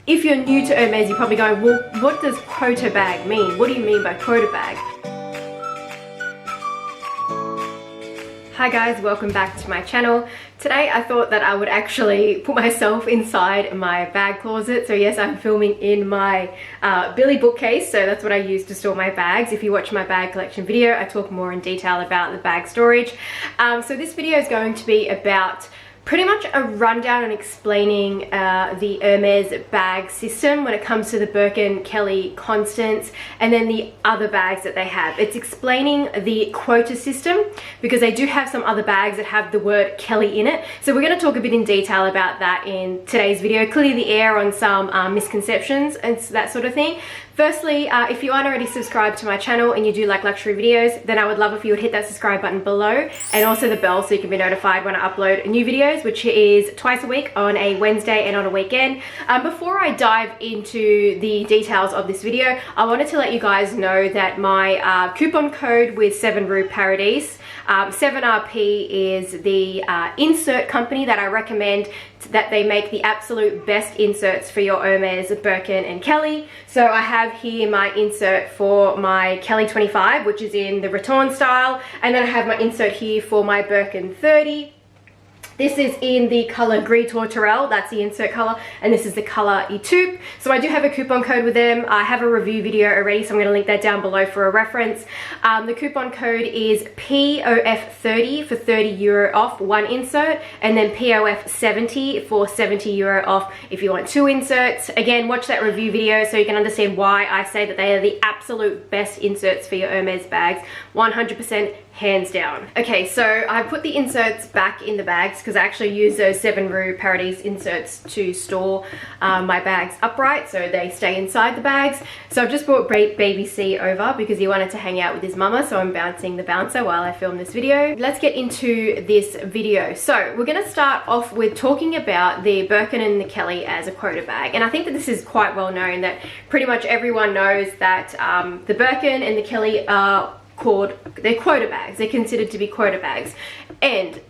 If you're new to Hermes, you're probably going, well, what does quota bag mean? What do you mean by quota bag? Hi guys, welcome back to my channel. Today I thought that I would actually put myself inside my bag closet. So yes, I'm filming in my Billy bookcase, so that's what I use to store my bags. If you watch my bag collection video, I talk more in detail about the bag storage. So this video is going to be about pretty much a rundown and explaining the Hermes bag system when it comes to the Birkin, Kelly, Constance, and then the other bags that they have. It's explaining the quota system because they do have some other bags that have the word Kelly in it. So we're going to talk a bit in detail about that in today's video, clear the air on some misconceptions and that sort of thing. Firstly, if you aren't already subscribed to my channel and you do like luxury videos, then I would love if you would hit that subscribe button below and also the bell so you can be notified when I upload new videos, which is twice a week on a Wednesday and on a weekend. Before I dive into the details of this video, I wanted to let you guys know that my coupon code with 7 Rue Paradise, 7RP is the insert company that I recommend, that they make the absolute best inserts for your Hermes, Birkin and Kelly. So I have here my insert for my Kelly 25, which is in the Raton style, and then I have my insert here for my Birkin 30. This is in the color Gris Tourterelle, that's the insert color, and this is the color Etoupe. So I do have a coupon code with them. I have a review video already, so I'm going to link that down below for a reference. The coupon code is POF30 for €30 off one insert, and then POF70 for €70 off if you want 2 inserts. Again, watch that review video so you can understand why I say that they are the absolute best inserts for your Hermes bags, 100% hands down. Okay, so I put the inserts back in the bags because I actually use those 7 Rue Paradise inserts to store my bags upright so they stay inside the bags. So I've just brought baby C over because he wanted to hang out with his mama, so I'm bouncing the bouncer while I film this video. Let's get into this video. So we're going to start off with talking about the Birkin and the Kelly as a quota bag, and I think that this is quite well known that pretty much everyone knows that the Birkin and the Kelly are they're quota bags. They're considered to be quota bags. And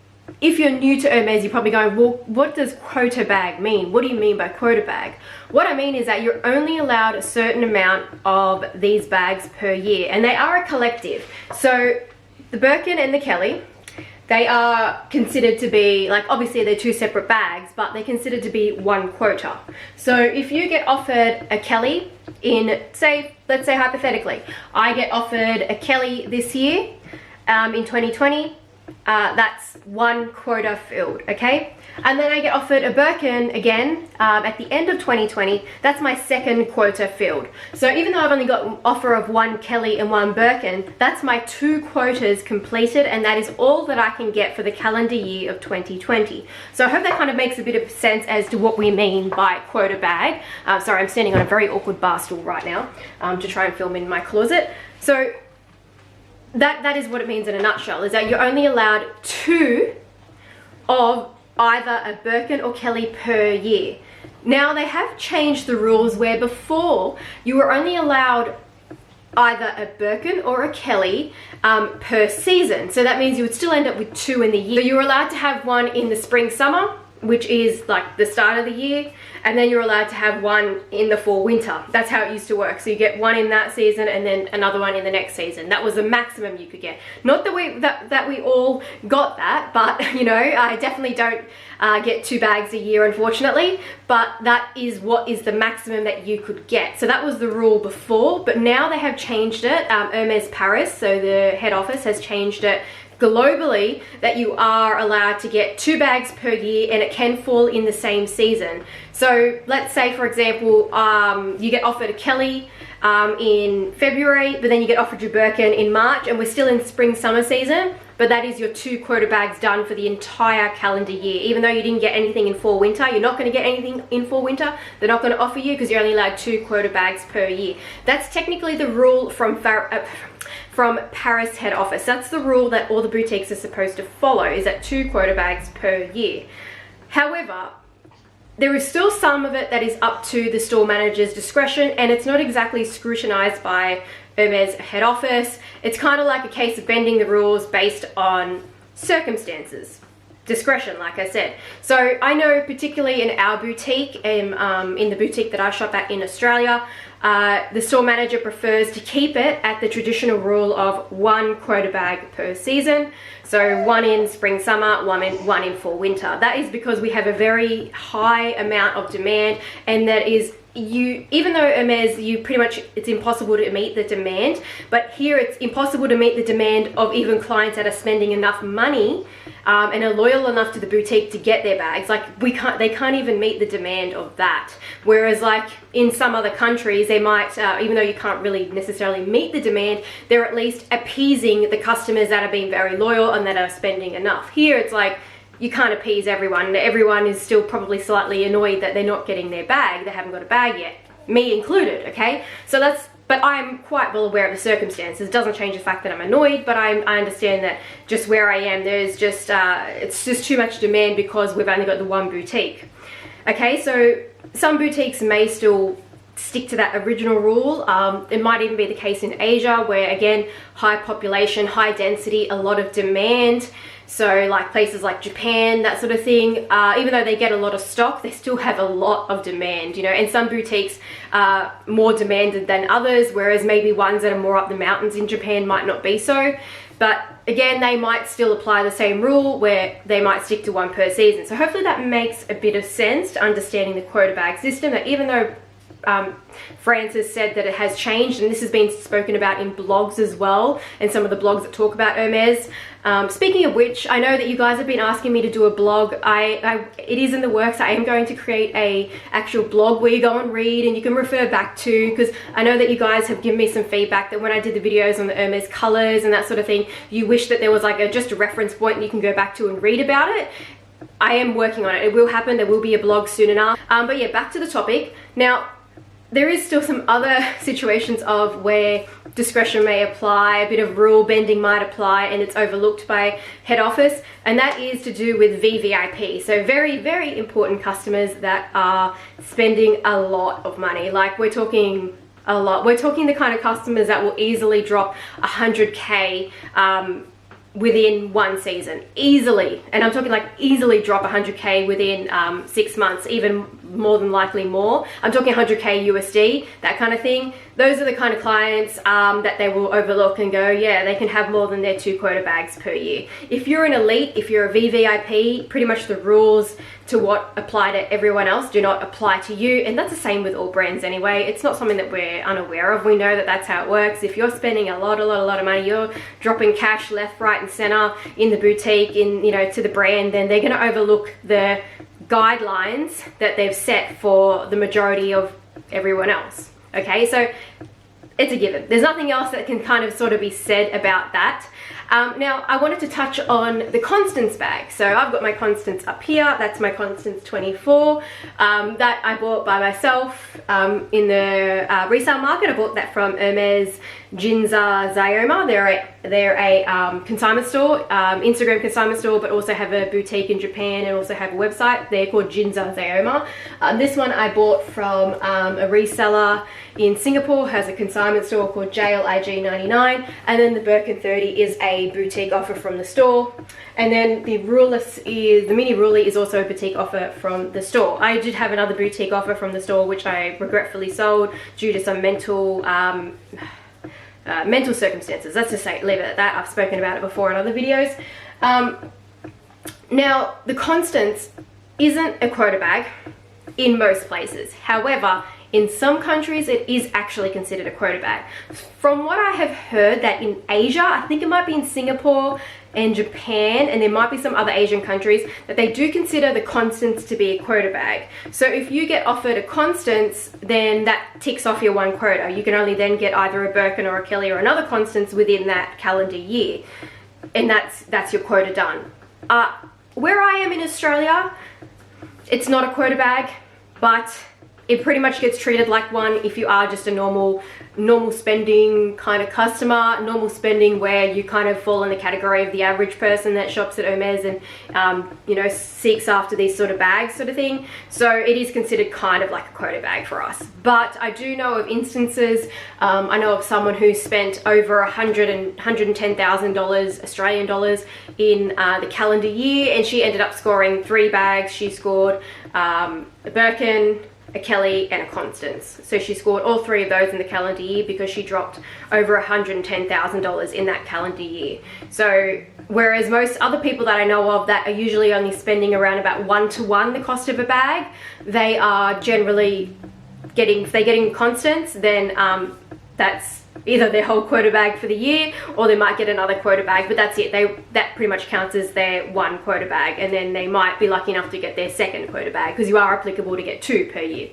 if you're new to Hermes, you're probably going, well, what does quota bag mean? What do you mean by quota bag? What I mean is that you're only allowed a certain amount of these bags per year, and they are a collective. So the Birkin and the Kelly, they are considered to be, like, obviously they're 2 separate bags, but they're considered to be one quota. So if you get offered a Kelly in, let's say hypothetically, I get offered a Kelly this year in 2020, that's 1 quota filled, okay? And then I get offered a Birkin again at the end of 2020, that's my 2nd quota filled. So even though I've only got an offer of 1 Kelly and 1 Birkin, that's my 2 quotas completed, and that is all that I can get for the calendar year of 2020. So I hope that kind of makes a bit of sense as to what we mean by quota bag. Sorry, I'm standing on a very awkward bar stool right now to try and film in my closet. So that is what it means in a nutshell, is that you're only allowed 2 of either a Birkin or Kelly per year. Now they have changed the rules where before you were only allowed either a Birkin or a Kelly per season. So that means you would still end up with 2 in the year. So you were allowed to have 1 in the spring summer, which is like the start of the year, and then you're allowed to have 1 in the fall winter. That's how it used to work. So you get 1 in that season and then another 1 in the next season. That was the maximum you could get. Not that we all got that, but you know, I definitely don't get 2 bags a year, unfortunately, but that is what is the maximum that you could get. So that was the rule before, but now they have changed it. Hermes Paris, so the head office, has changed it globally, that you are allowed to get 2 bags per year, and it can fall in the same season. So let's say, for example, you get offered a Kelly in February, but then you get offered your Birkin in March, and we're still in spring summer season, but that is your 2 quota bags done for the entire calendar year. Even though you didn't get anything in fall winter, you're not going to get anything in fall winter. They're not going to offer you because you're only allowed 2 quota bags per year. That's technically the rule from Paris head office. That's the rule that all the boutiques are supposed to follow, is at 2 quota bags per year. However, there is still some of it that is up to the store manager's discretion, and it's not exactly scrutinized by Hermes head office. It's kind of like a case of bending the rules based on circumstances. discretion, like I said. So I know particularly in our boutique, in the boutique that I shop at in Australia, the store manager prefers to keep it at the traditional rule of 1 quota bag per season. So 1 in spring, summer, 1 in fall, winter. That is because we have a very high amount of demand, and that is, even though Hermes, it's impossible to meet the demand, but here it's impossible to meet the demand of even clients that are spending enough money and are loyal enough to the boutique to get their bags. Like, they can't even meet the demand of that. Whereas like in some other countries, they might, even though you can't really necessarily meet the demand, they're at least appeasing the customers that are being very loyal and that are spending enough. Here it's like, you can't appease everyone. Everyone is still probably slightly annoyed that they're not getting their bag. They haven't got a bag yet, me included, okay? So but I'm quite well aware of the circumstances. It doesn't change the fact that I'm annoyed, but I understand that just where I am, there's just, it's just too much demand because we've only got the 1 boutique. Okay, so some boutiques may still stick to that original rule. It might even be the case in Asia, where again, high population, high density, a lot of demand. So like places like Japan, that sort of thing, even though they get a lot of stock, they still have a lot of demand, you know, and some boutiques are more demanded than others, whereas maybe ones that are more up the mountains in Japan might not be so. But again, they might still apply the same rule where they might stick to 1 per season. So hopefully that makes a bit of sense to understanding the quota bag system, that even though France has said that it has changed, and this has been spoken about in blogs as well, and some of the blogs that talk about Hermes. Speaking of which, I know that you guys have been asking me to do a blog. It is in the works. I am going to create a actual blog where you go and read and you can refer back to, because I know that you guys have given me some feedback that when I did the videos on the Hermes colors and that sort of thing, you wish that there was like just a reference point that you can go back to and read about it. I am working on it. It will happen. There will be a blog soon enough. But yeah, back to the topic. Now, there is still some other situations of where discretion may apply, a bit of rule bending might apply, and it's overlooked by head office, and that is to do with VVIP. So very, very important customers that are spending a lot of money. Like, we're talking a lot. We're talking the kind of customers that will easily drop 100K within 1 season, easily. And I'm talking like easily drop 100K within 6 months, even more than likely more. I'm talking 100K USD, that kind of thing. Those are the kind of clients that they will overlook and go, yeah, they can have more than their 2 quota bags per year. If you're an elite, if you're a VVIP, pretty much the rules to what apply to everyone else do not apply to you, and that's the same with all brands anyway. It's not something that we're unaware of. We know that that's how it works. If you're spending a lot of money, you're dropping cash left, right, and center in the boutique, in, you know, to the brand, then they're going to overlook the guidelines that they've set for the majority of everyone else. Okay, so it's a given. There's nothing else that can kind of sort of be said about that. Now, I wanted to touch on the Constance bag. So I've got my Constance up here. That's my Constance 24 that I bought by myself in the resale market. I bought that from Hermes Ginza Zayoma. They're a consignment store, Instagram consignment store, but also have a boutique in Japan and also have a website. They're called Ginza Zayoma. This one I bought from a reseller in Singapore, has a consignment store called JLIG99, and then the Birkin 30 is a boutique offer from the store, and then the mini ruler is also a boutique offer from the store. I did have another boutique offer from the store which I regretfully sold due to some mental circumstances. Let's just leave it at that. I've spoken about it before in other videos. Now, the Constance isn't a quota bag in most places. However, in some countries, it is actually considered a quota bag. From what I have heard, that in Asia, I think it might be in Singapore and Japan, and there might be some other Asian countries, that they do consider the Constance to be a quota bag. So if you get offered a Constance, then that ticks off your 1 quota. You can only then get either a Birkin or a Kelly or another Constance within that calendar year, and that's your quota done. Where I am in Australia, it's not a quota bag, but it pretty much gets treated like one if you are just a normal spending kind of customer, normal spending where you kind of fall in the category of the average person that shops at Hermes and you know, seeks after these sort of bags sort of thing. So it is considered kind of like a quota bag for us. But I do know of instances, I know of someone who spent over $110,000 Australian dollars in the calendar year, and she ended up scoring 3 bags. She scored a Birkin, a Kelly, and a Constance. So she scored all 3 of those in the calendar year because she dropped over $110,000 in that calendar year. So whereas most other people that I know of that are usually only spending around about 1-to-1 the cost of a bag, they are generally getting, if they're getting Constance, then that's either their whole quota bag for the year, or they might get another quota bag, but that's it. That pretty much counts as their 1 quota bag, and then they might be lucky enough to get their 2nd quota bag, because you are applicable to get 2 per year.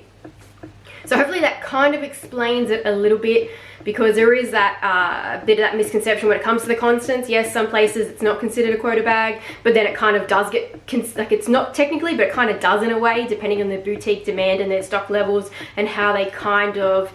So hopefully that kind of explains it a little bit, because there is that bit of that misconception when it comes to the Constance. Yes, some places it's not considered a quota bag, but then it kind of does get, like, it's not technically, but it kind of does in a way, depending on the boutique demand and their stock levels and how they kind of,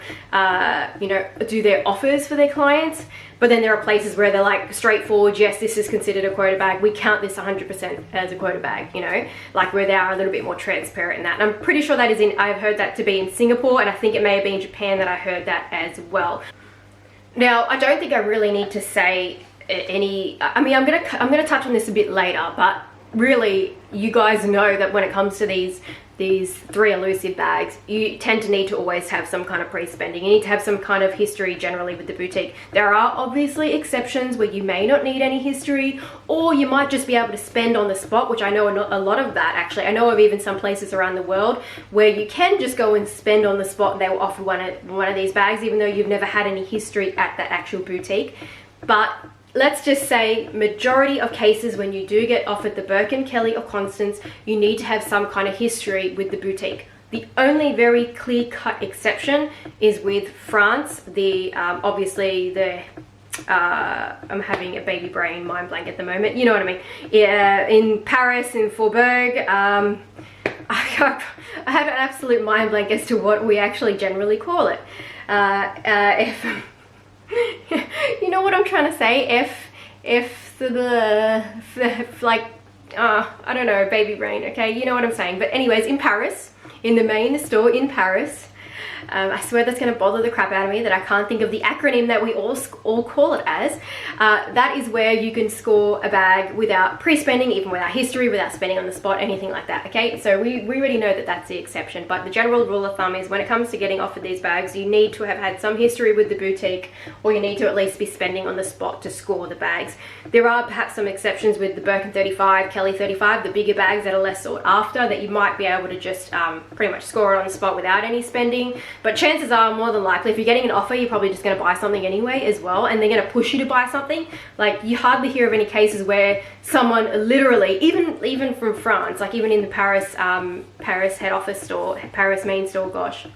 you know, do their offers for their clients. But then there are places where they're like straightforward, yes, this is considered a quota bag. We count this 100% as a quota bag, you know, like where they are a little bit more transparent in that. And I'm pretty sure that is in, I've heard that to be in Singapore, and I think it may have been in Japan that I heard that as well. Now, I don't think I really need to say any, I mean, I'm gonna touch on this a bit later, but really, you guys know that when it comes to these 3 elusive bags, you tend to need to always have some kind of pre-spending. You need to have some kind of history generally with the boutique. There are obviously exceptions where you may not need any history, or you might just be able to spend on the spot, which I know a lot of that actually. I know of even some places around the world where you can just go and spend on the spot and they will offer one of these bags even though you've never had any history at that actual boutique. But let's just say majority of cases when you do get offered the Birkin, Kelly, or Constance, you need to have some kind of history with the boutique. The only very clear-cut exception is with France. Obviously the I'm having a baby brain mind blank at the moment, you know what I mean. Yeah, in Paris, in Faubourg, I have an absolute mind blank as to what we actually generally call it. You know what I'm trying to say? Like, I don't know, baby brain, okay? You know what I'm saying. But anyways, in Paris, in the main store in Paris, I swear that's going to bother the crap out of me that I can't think of the acronym that we all call it as. That is where you can score a bag without pre-spending, even without history, without spending on the spot, anything like that, okay? So we already know that that's the exception, but the general rule of thumb is when it comes to getting offered these bags, you need to have had some history with the boutique, or you need to at least be spending on the spot to score the bags. There are perhaps some exceptions with the Birkin 35, Kelly 35, the bigger bags that are less sought after, that you might be able to just pretty much score it on the spot without any spending. But chances are, more than likely, if you're getting an offer, you're probably just going to buy something anyway as well, and they're going to push you to buy something. Like, you hardly hear of any cases where someone literally, even from France, like even in the Paris head office store, Paris main store, gosh,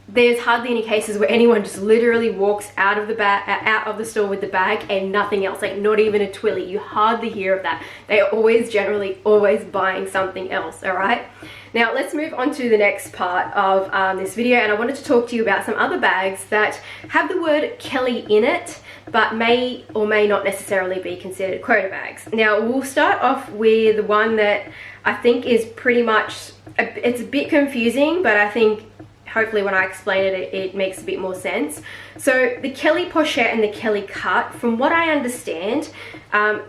there's hardly any cases where anyone just literally walks out of the store with the bag and nothing else, like not even a twilly. You hardly hear of that. They're generally always buying something else, all right? Now let's move on to the next part of this video, and I wanted to talk to you about some other bags that have the word Kelly in it, but may or may not necessarily be considered quota bags. Now we'll start off with one that I think is pretty much, it's a bit confusing, but I think hopefully when I explain it, it makes a bit more sense. So the Kelly pochette and the Kelly cut, from what I understand,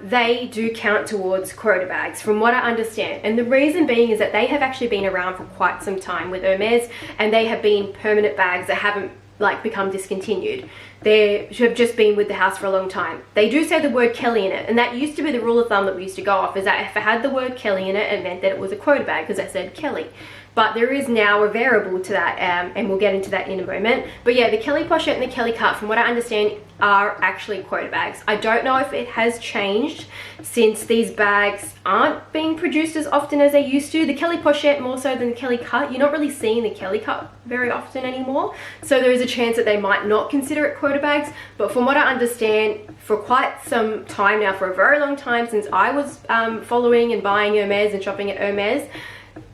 they do count towards quota bags, from what I understand. And the reason being is that they have actually been around for quite some time with Hermes, and they have been permanent bags that haven't like become discontinued. They have just been with the house for a long time. They do say the word Kelly in it, and that used to be the rule of thumb that we used to go off, is that if it had the word Kelly in it, it meant that it was a quota bag because I said Kelly. But there is now a variable to that, and we'll get into that in a moment. But yeah, the Kelly pochette and the Kelly cut, from what I understand, are actually quota bags. I don't know if it has changed since these bags aren't being produced as often as they used to. The Kelly pochette more so than the Kelly cut. You're not really seeing the Kelly cut very often anymore. So there is a chance that they might not consider it quota bags. But from what I understand, for quite some time now, for a very long time, since I was following and buying Hermes and shopping at Hermes,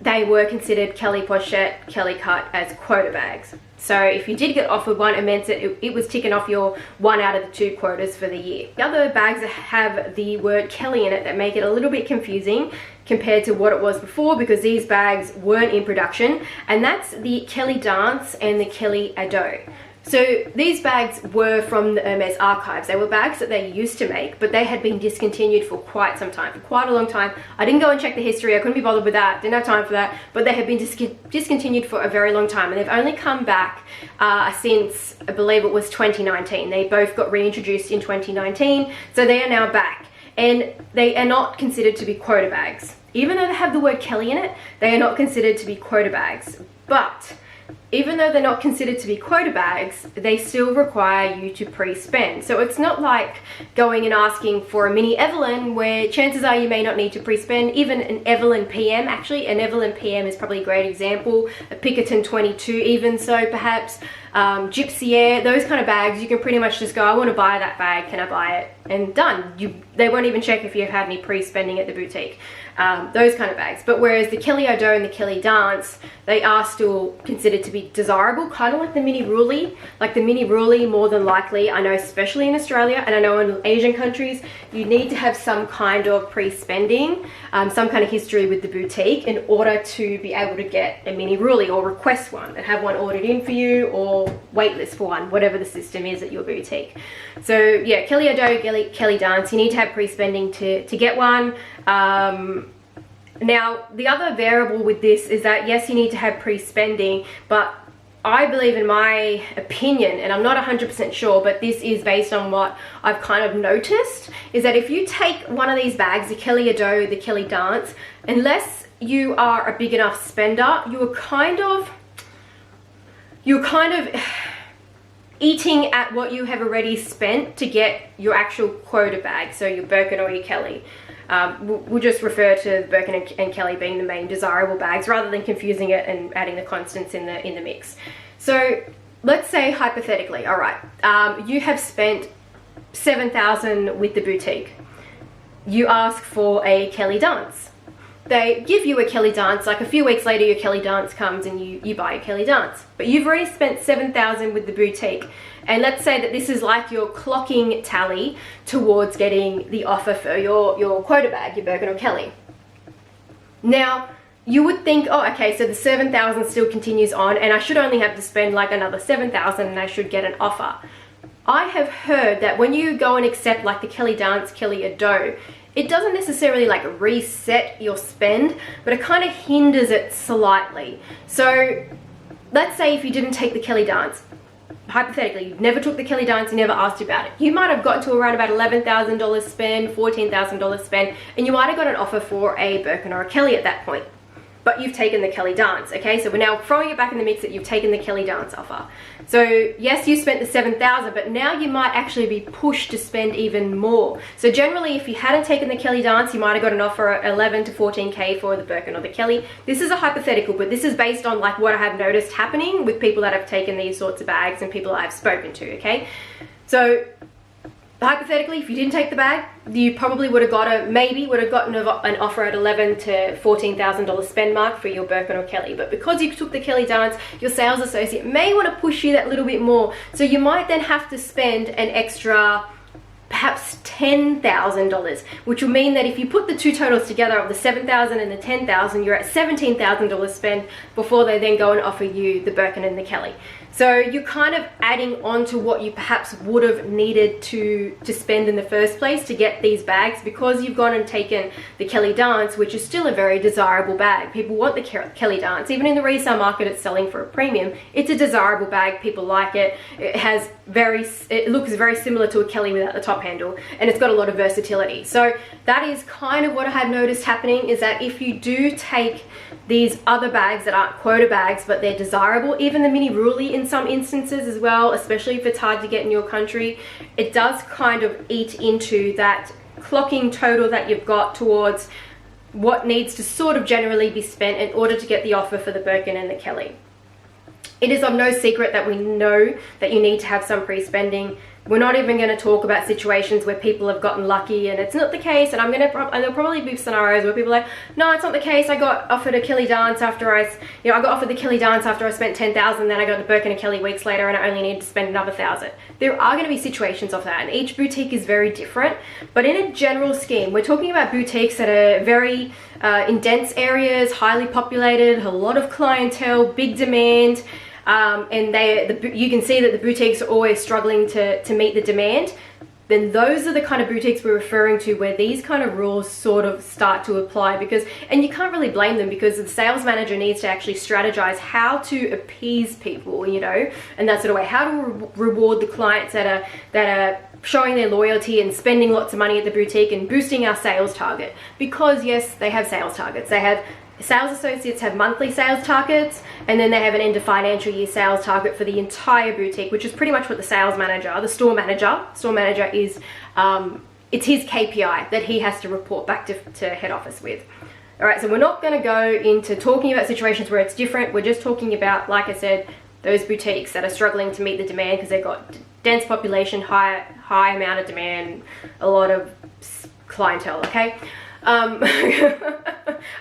they were considered Kelly pochette, Kelly cut as quota bags. So if you did get offered one, it meant that it was ticking off your 1 out of the 2 quotas for the year. The other bags that have the word Kelly in it that make it a little bit confusing compared to what it was before, because these bags weren't in production, and that's the Kelly Dance and the Kelly Ado. So these bags were from the Hermes archives. They were bags that they used to make, but they had been discontinued for quite some time, for quite a long time. I didn't go and check the history. I couldn't be bothered with that. Didn't have time for that. But they had been discontinued for a very long time, and they've only come back since, I believe it was 2019. They both got reintroduced in 2019, so they are now back. And they are not considered to be quota bags. Even though they have the word Kelly in it, they are not considered to be quota bags. But even though they're not considered to be quota bags, they still require you to pre-spend. So it's not like going and asking for a mini Evelyne, where chances are you may not need to pre-spend. Even an Evelyne PM, actually, an Evelyne PM is probably a great example. A Pickerton 22 even so, perhaps. Gypsy Air, those kind of bags, you can pretty much just go, I want to buy that bag, can I buy it? And done. They won't even check if you've had any pre-spending at the boutique. Those kind of bags. But whereas the Kelly Ado and the Kelly Dance, they are still considered to be desirable, kind of like the mini Ruly. Like the mini Ruly, more than likely, I know especially in Australia, and I know in Asian countries, you need to have some kind of pre-spending, some kind of history with the boutique in order to be able to get a mini Ruly or request one and have one ordered in for you, or waitlist for one, whatever the system is at your boutique. So yeah, Kelly Ado, Kelly Dance, you need to have pre-spending to get one. Now, the other variable with this is that, yes, you need to have pre-spending, but I believe, in my opinion, and I'm not 100% sure, but this is based on what I've kind of noticed, is that if you take one of these bags, the Kelly Ado, the Kelly Dance, unless you are a big enough spender, you're kind of eating at what you have already spent to get your actual quota bag, so your Birkin or your Kelly. We'll just refer to Birkin and Kelly being the main desirable bags, rather than confusing it and adding the Constance in the mix. So let's say hypothetically, all right, you have spent $7,000 with the boutique. You ask for a Kelly Dance. They give you a Kelly Dance, like a few weeks later your Kelly Dance comes and you buy a Kelly Dance. But you've already spent $7,000 with the boutique. And let's say that this is like your clocking tally towards getting the offer for your quota bag, your Birkin or Kelly. Now, you would think, oh, okay, so the $7,000 still continues on, and I should only have to spend like another $7,000 and I should get an offer. I have heard that when you go and accept like the Kelly Dance, Kelly Ado, it doesn't necessarily like reset your spend, but it kind of hinders it slightly. So let's say if you didn't take the Kelly Dance, hypothetically, you never took the Kelly Dance, you never asked about it. You might have gotten to around about $11,000 spend, $14,000 spend, and you might have got an offer for a Birkin or a Kelly at that point. But you've taken the Kelly Dance, okay? So we're now throwing it back in the mix that you've taken the Kelly Dance offer. So yes, you spent the $7,000, but now you might actually be pushed to spend even more. So generally, if you hadn't taken the Kelly Dance, you might have got an offer at 11 to 14K for the Birkin or the Kelly. This is a hypothetical, but this is based on like what I have noticed happening with people that have taken these sorts of bags and people I've spoken to, okay? So hypothetically, if you didn't take the bag, you probably would have gotten an offer at $11,000 to $14,000 spend mark for your Birkin or Kelly. But because you took the Kelly Dance, your sales associate may want to push you that little bit more. So you might then have to spend an extra, perhaps $10,000, which will mean that if you put the two totals together of the $7,000 and the $10,000, you're at $17,000 spend before they then go and offer you the Birkin and the Kelly. So you're kind of adding on to what you perhaps would have needed to spend in the first place to get these bags, because you've gone and taken the Kelly Dance, which is still a very desirable bag. People want the Kelly Dance. Even in the resale market, it's selling for a premium. It's a desirable bag. People like it. It looks very similar to a Kelly without the top handle, and it's got a lot of versatility. So that is kind of what I have noticed happening, is that if you do take these other bags that aren't quota bags but they're desirable, even the mini Ruly in some instances as well, especially if it's hard to get in your country, it does kind of eat into that clocking total that you've got towards what needs to sort of generally be spent in order to get the offer for the Birkin and the Kelly. It is of no secret that we know that you need to have some pre-spending We're not even going to talk about situations where people have gotten lucky and it's not the case. And there'll probably be scenarios where people are like, no, it's not the case. I got offered a Kelly dance after I got offered the Kelly dance after I spent 10,000. Then I got the Birkin and Kelly weeks later and I only needed to spend another 1,000. There are going to be situations of that, and each boutique is very different. But in a general scheme, we're talking about boutiques that are very in dense areas, highly populated, a lot of clientele, big demand. And you can see that the boutiques are always struggling to meet the demand. Then those are the kind of boutiques we're referring to where these kind of rules sort of start to apply, and you can't really blame them, because the sales manager needs to actually strategize how to appease people, you know, and that sort of way, how to reward the clients that are showing their loyalty and spending lots of money at the boutique and boosting our sales target. Because yes, they have sales targets. Sales associates have monthly sales targets, and then they have an end of financial year sales target for the entire boutique, which is pretty much what the store manager is, it's his KPI that he has to report back to head office with. All right, so we're not going to go into talking about situations where it's different. We're just talking about, like I said, those boutiques that are struggling to meet the demand because they've got dense population, high amount of demand, a lot of clientele, okay?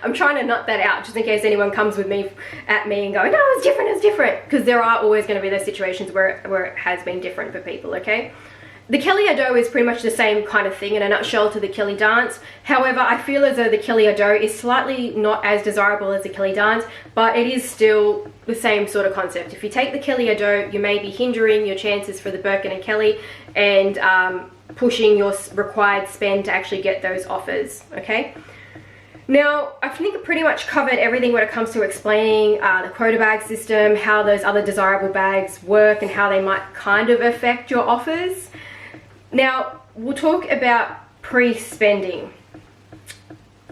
I'm trying to nut that out just in case anyone comes at me and go, no, it's different, because there are always going to be those situations where it has been different for people, okay? The Kelly Ado is pretty much the same kind of thing in a nutshell to the Kelly dance. However, I feel as though the Kelly Ado is slightly not as desirable as the Kelly dance, but it is still the same sort of concept. If you take the Kelly Ado, you may be hindering your chances for the Birkin and Kelly, and pushing your required spend to actually get those offers, okay? Now, I think I pretty much covered everything when it comes to explaining the quota bag system, how those other desirable bags work, and how they might kind of affect your offers. Now, we'll talk about pre-spending.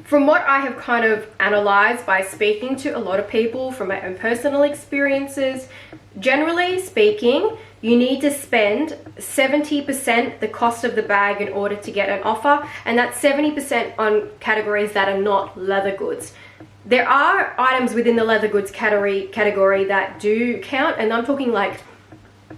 From what I have kind of analyzed by speaking to a lot of people from my own personal experiences, generally speaking, you need to spend 70% the cost of the bag in order to get an offer, and that's 70% on categories that are not leather goods. There are items within the leather goods category that do count, and I'm talking like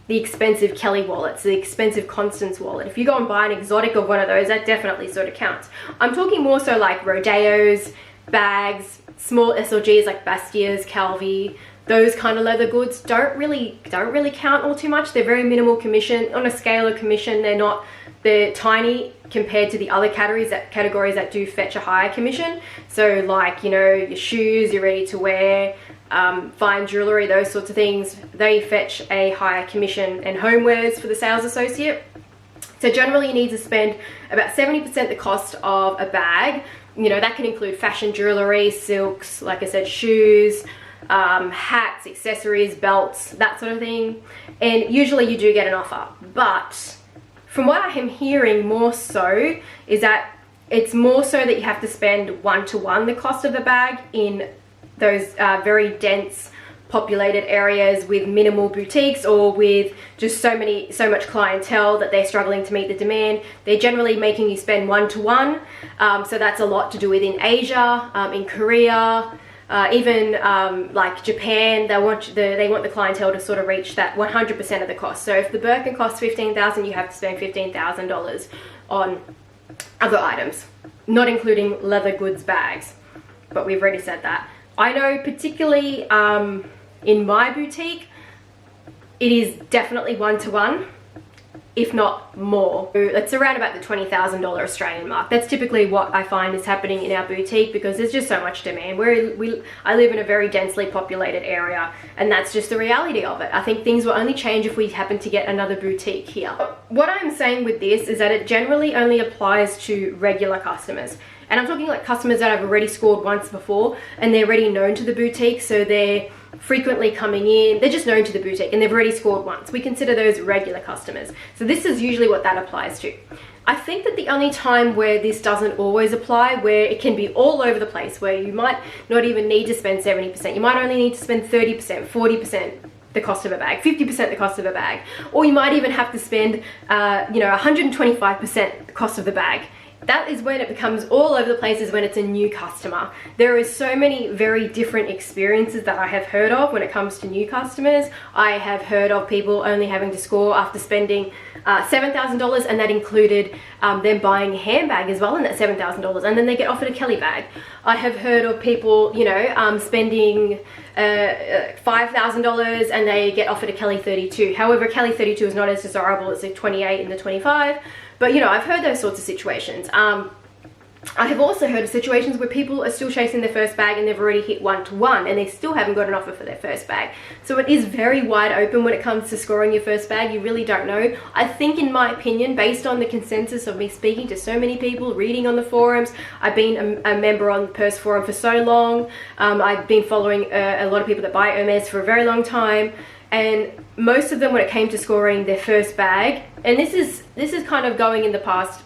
the expensive Kelly wallets, the expensive Constance wallet. If you go and buy an exotic of one of those, that definitely sort of counts. I'm talking more so like Rodeos, bags, small SLGs like Bastias, Calvi. Those kind of leather goods don't really count all too much. They're very minimal commission. On a scale of commission, they're tiny compared to the other categories that do fetch a higher commission. So like, you know, your shoes, your ready to wear, fine jewelry, those sorts of things, they fetch a higher commission, and homewares for the sales associate. So generally you need to spend about 70% the cost of a bag. You know, that can include fashion jewelry, silks, like I said, shoes, hats, accessories, belts, that sort of thing. And usually you do get an offer, but from what I am hearing more so is that it's more so that you have to spend 1-to-1 the cost of the bag in those very dense populated areas with minimal boutiques, or with just so much clientele that they're struggling to meet the demand. They're generally making you spend 1-to-1. So that's a lot to do with in Asia, in Korea, even like Japan. They want the clientele to sort of reach that 100% of the cost. So if the Birkin costs $15,000, you have to spend $15,000 on other items, not including leather goods bags. But we've already said that. I know particularly in my boutique, it is definitely 1-to-1, if not more. It's around about the $20,000 Australian mark. That's typically what I find is happening in our boutique, because there's just so much demand. I live in a very densely populated area, and that's just the reality of it. I think things will only change if we happen to get another boutique here. What I'm saying with this is that it generally only applies to regular customers. And I'm talking like customers that have already scored once before, and they're already known to the boutique, so they're frequently coming in. They're just known to the boutique and they've already scored once. We consider those regular customers. So this is usually what that applies to. I think that the only time where this doesn't always apply, where it can be all over the place, where you might not even need to spend 70%, you might only need to spend 30%, 40%, the cost of a bag, 50% the cost of a bag, or you might even have to spend, you know, 125% the cost of the bag. That is when it becomes all over the place, is when it's a new customer. There is so many very different experiences that I have heard of when it comes to new customers. I have heard of people only having to score after spending $7,000, and that included them buying a handbag as well in that $7,000, and then they get offered a Kelly bag. I have heard of people, you know, spending $5,000 and they get offered a Kelly 32. However, Kelly 32 is not as desirable as the 28 and the 25, but you know, I've heard those sorts of situations. I have also heard of situations where people are still chasing their first bag and they've already hit 1-to-1 and they still haven't got an offer for their first bag. So it is very wide open when it comes to scoring your first bag. You really don't know. I think, in my opinion, based on the consensus of me speaking to so many people, reading on the forums, I've been a member on the Purse forum for so long. I've been following a lot of people that buy Hermes for a very long time, and most of them, when it came to scoring their first bag, and this is kind of going in the past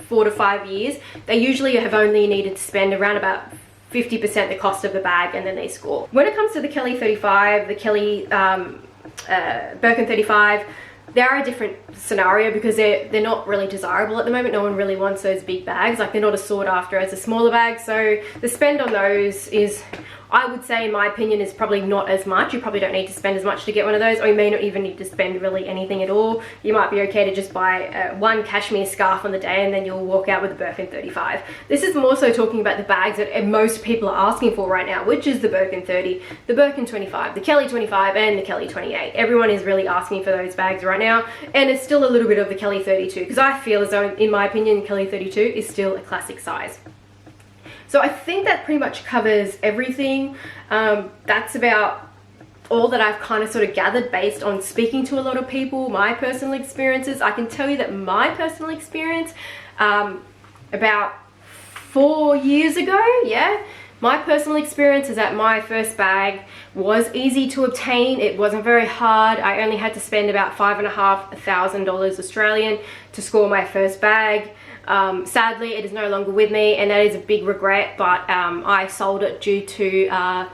4 to 5 years, they usually have only needed to spend around about 50% the cost of the bag, and then they score. When it comes to the Kelly 35, the Kelly Birkin 35, they are a different scenario because they're not really desirable at the moment. No one really wants those big bags. Like, they're not as sought after as a smaller bag, so the spend on those is, I would say, in my opinion, is probably not as much. You probably don't need to spend as much to get one of those, or you may not even need to spend really anything at all. You might be okay to just buy one cashmere scarf on the day, and then you'll walk out with a Birkin 35. This is more so talking about the bags that most people are asking for right now, which is the Birkin 30, the Birkin 25, the Kelly 25, and the Kelly 28. Everyone is really asking for those bags right now, and it's still a little bit of the Kelly 32, because I feel as though, in my opinion, Kelly 32 is still a classic size. So I think that pretty much covers everything. That's about all that I've kind of sort of gathered based on speaking to a lot of people, my personal experiences. I can tell you that my personal experience, about 4 years ago, yeah, my personal experience is that my first bag was easy to obtain. It wasn't very hard. I only had to spend about $5,500 Australian to score my first bag. Sadly, it is no longer with me, and that is a big regret, but I sold it due to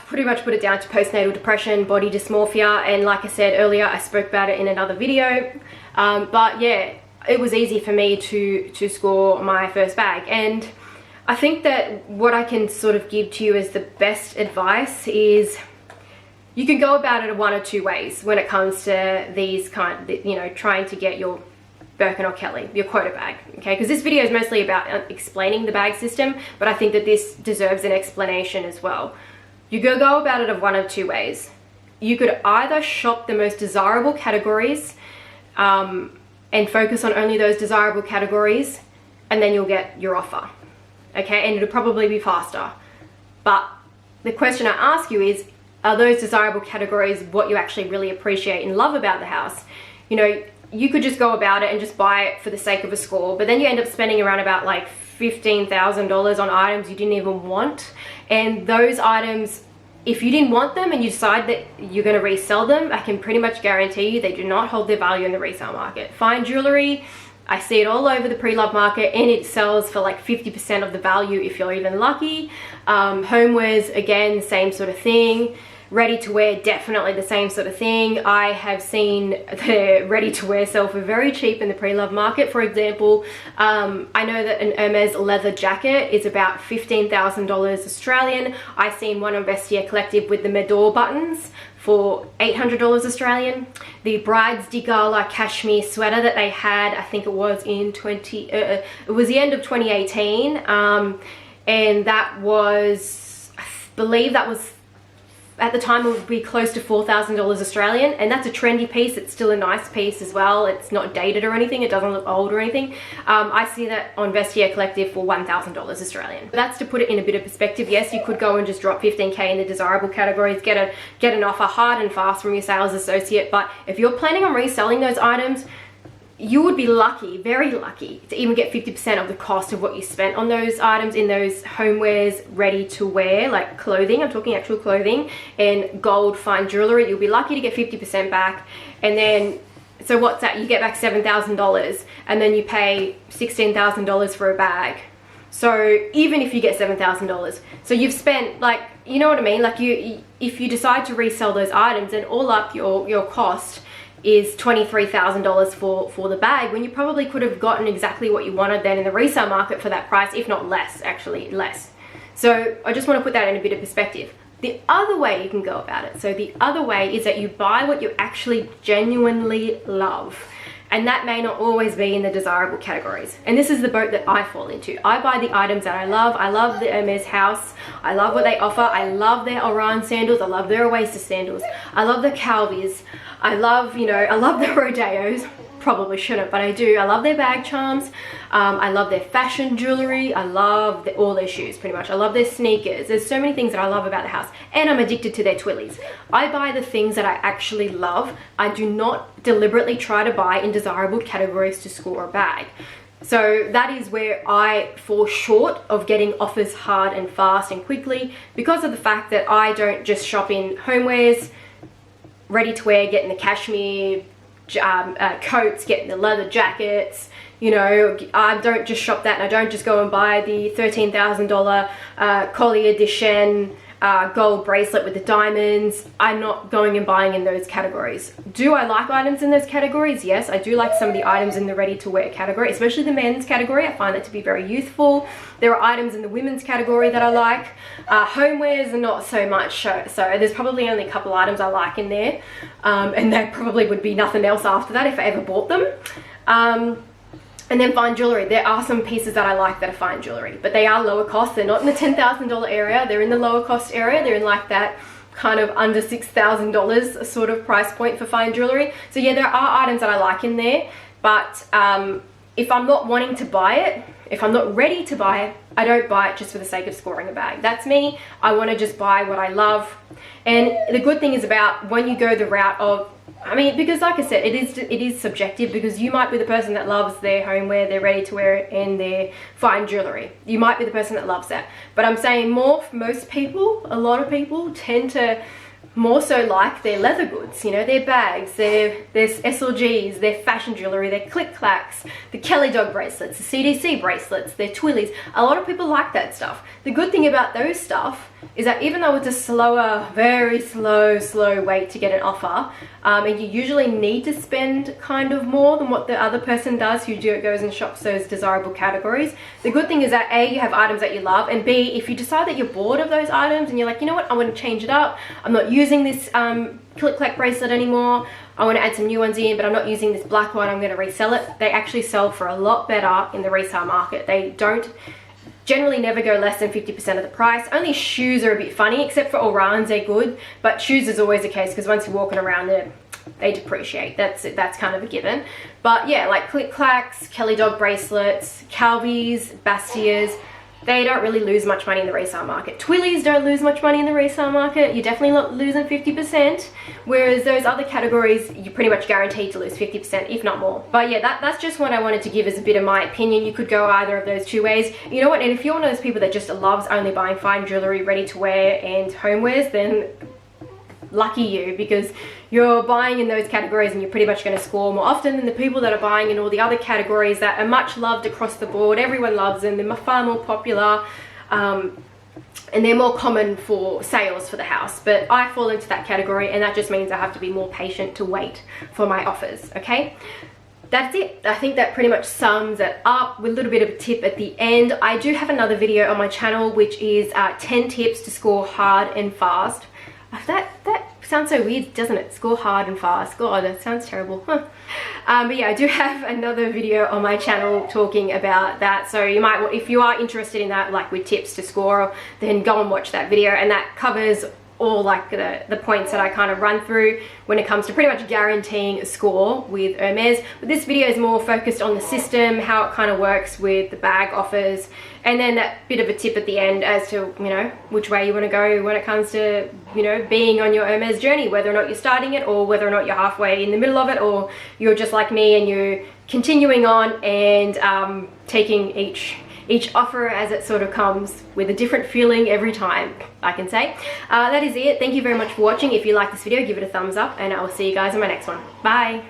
pretty much put it down to postnatal depression, body dysmorphia, and like I said earlier, I spoke about it in another video. But yeah, it was easy for me to score my first bag, and I think that what I can sort of give to you as the best advice is you can go about it one or two ways when it comes to these you know, trying to get your Birkin or Kelly, your Quota bag, okay? Because this video is mostly about explaining the bag system, but I think that this deserves an explanation as well. You could go about it of one of two ways. You could either shop the most desirable categories and focus on only those desirable categories, and then you'll get your offer, okay? And it'll probably be faster. But the question I ask you is, are those desirable categories what you actually really appreciate and love about the house? You know, you could just go about it and just buy it for the sake of a score, but then you end up spending around about like $15,000 on items you didn't even want. And those items, if you didn't want them and you decide that you're going to resell them, I can pretty much guarantee you they do not hold their value in the resale market. Fine jewelry, I see it all over the pre-love market, and it sells for like 50% of the value if you're even lucky. Homewares, again, same sort of thing. Ready to wear, definitely the same sort of thing. I have seen the ready to wear sell for very cheap in the pre-love market. For example, I know that an Hermes leather jacket is about $15,000 Australian. I seen one on Vestiaire Collective with the Medor buttons for $800 Australian. The Bride's de Gala cashmere sweater that they had, I think it was in it was the end of 2018, and that was, I believe that was, at the time, it would be close to $4,000 Australian, and that's a trendy piece. It's still a nice piece as well. It's not dated or anything. It doesn't look old or anything. I see that on Vestiaire Collective for $1,000 Australian. That's to put it in a bit of perspective. Yes, you could go and just drop 15K in the desirable categories, get an offer hard and fast from your sales associate, but if you're planning on reselling those items, you would be lucky, very lucky, to even get 50% of the cost of what you spent on those items in those homewares, ready to wear, like clothing, I'm talking actual clothing, and gold fine jewelry. You'll be lucky to get 50% back. And then, so what's that? You get back $7,000, and then you pay $16,000 for a bag. So even if you get $7,000, so you've spent, like, you know what I mean? Like, if you decide to resell those items, and all up your cost is $23,000 for the bag, when you probably could have gotten exactly what you wanted then in the resale market for that price, if not less, actually less. So I just want to put that in a bit of perspective. The other way you can go about it, so the other way is that you buy what you actually genuinely love. And that may not always be in the desirable categories. And this is the boat that I fall into. I buy the items that I love. I love the Hermes house. I love what they offer. I love their Oran sandals. I love their Oasis sandals. I love the Calvies. I love, you know, I love the Rodeos. Probably shouldn't, but I do. I love their bag charms. I love their fashion jewelry. I love all their shoes, pretty much. I love their sneakers. There's so many things that I love about the house, and I'm addicted to their twillies. I buy the things that I actually love. I do not deliberately try to buy in desirable categories to score a bag. So that is where I fall short of getting offers hard and fast and quickly, because of the fact that I don't just shop in homewares, ready to wear, getting the cashmere coats, getting the leather jackets. You know, I don't just shop that, and I don't just go and buy the $13,000 Collier de Chêne gold bracelet with the diamonds. I'm not going and buying in those categories. Do I like items in those categories? Yes, I do like some of the items in the ready-to-wear category, especially the men's category. I find that to be very youthful. There are items in the women's category that I like. Homewares are not so much, so there's probably only a couple items I like in there, and there probably would be nothing else after that if I ever bought them. And then fine jewelry. There are some pieces that I like that are fine jewelry, but they are lower cost. They're not in the $10,000 area. They're in the lower cost area. They're in like that kind of under $6,000 sort of price point for fine jewelry. So yeah, there are items that I like in there, but if I'm not wanting to buy it, if I'm not ready to buy it, I don't buy it just for the sake of scoring a bag. That's me. I want to just buy what I love. And the good thing is about when you go the route of, I mean, because like I said, it is subjective, because you might be the person that loves their homeware, their ready to wear, and their fine jewelry. You might be the person that loves that. But I'm saying most people, a lot of people tend to more so like their leather goods, you know, their bags, their SLGs, their fashion jewelry, their click-clacks, the Kelly dog bracelets, the CDC bracelets, their twillies. A lot of people like that stuff. The good thing about those stuff is that even though it's a slower, very slow wait to get an offer, and you usually need to spend kind of more than what the other person does who goes and shops those desirable categories, the good thing is that A, you have items that you love, and B, if you decide that you're bored of those items and you're like, you know what, I want to change it up, I'm not using this click-clack bracelet anymore, I want to add some new ones in, but I'm not using this black one, I'm going to resell it. They actually sell for a lot better in the resale market. They don't generally never go less than 50% of the price. Only shoes are a bit funny, except for Orans, they're good, but shoes is always the case, because once you're walking around they depreciate. That's kind of a given. But yeah, like click-clacks, Kelly dog bracelets, Calvies, Bastias, they don't really lose much money in the resale market. Twillies don't lose much money in the resale market. You're definitely not losing 50%, whereas those other categories, you're pretty much guaranteed to lose 50%, if not more. But yeah, that's just what I wanted to give as a bit of my opinion. You could go either of those two ways. You know what, and if you're one of those people that just loves only buying fine jewelry, ready to wear, and homewares, then lucky you, because you're buying in those categories and you're pretty much going to score more often than the people that are buying in all the other categories that are much loved across the board. Everyone loves them. They're far more popular, and they're more common for sales for the house. But I fall into that category, and that just means I have to be more patient to wait for my offers. Okay, that's it. I think that pretty much sums it up with a little bit of a tip at the end. I do have another video on my channel which is 10 tips to score hard and fast. That sounds so weird, doesn't it? Score hard and fast. God, that sounds terrible. Huh. But yeah, I do have another video on my channel talking about that. So you might, if you are interested in that, like with tips to score, then go and watch that video, and that covers all like the points that I kind of run through when it comes to pretty much guaranteeing a score with Hermes. But this video is more focused on the system, how it kind of works with the bag offers, and then that bit of a tip at the end as to, you know, which way you want to go when it comes to, you know, being on your Hermes journey, whether or not you're starting it, or whether or not you're halfway in the middle of it, or you're just like me and you're continuing on and taking each offer as it sort of comes with a different feeling every time, I can say. That is it. Thank you very much for watching. If you like this video, give it a thumbs up, and I will see you guys in my next one. Bye.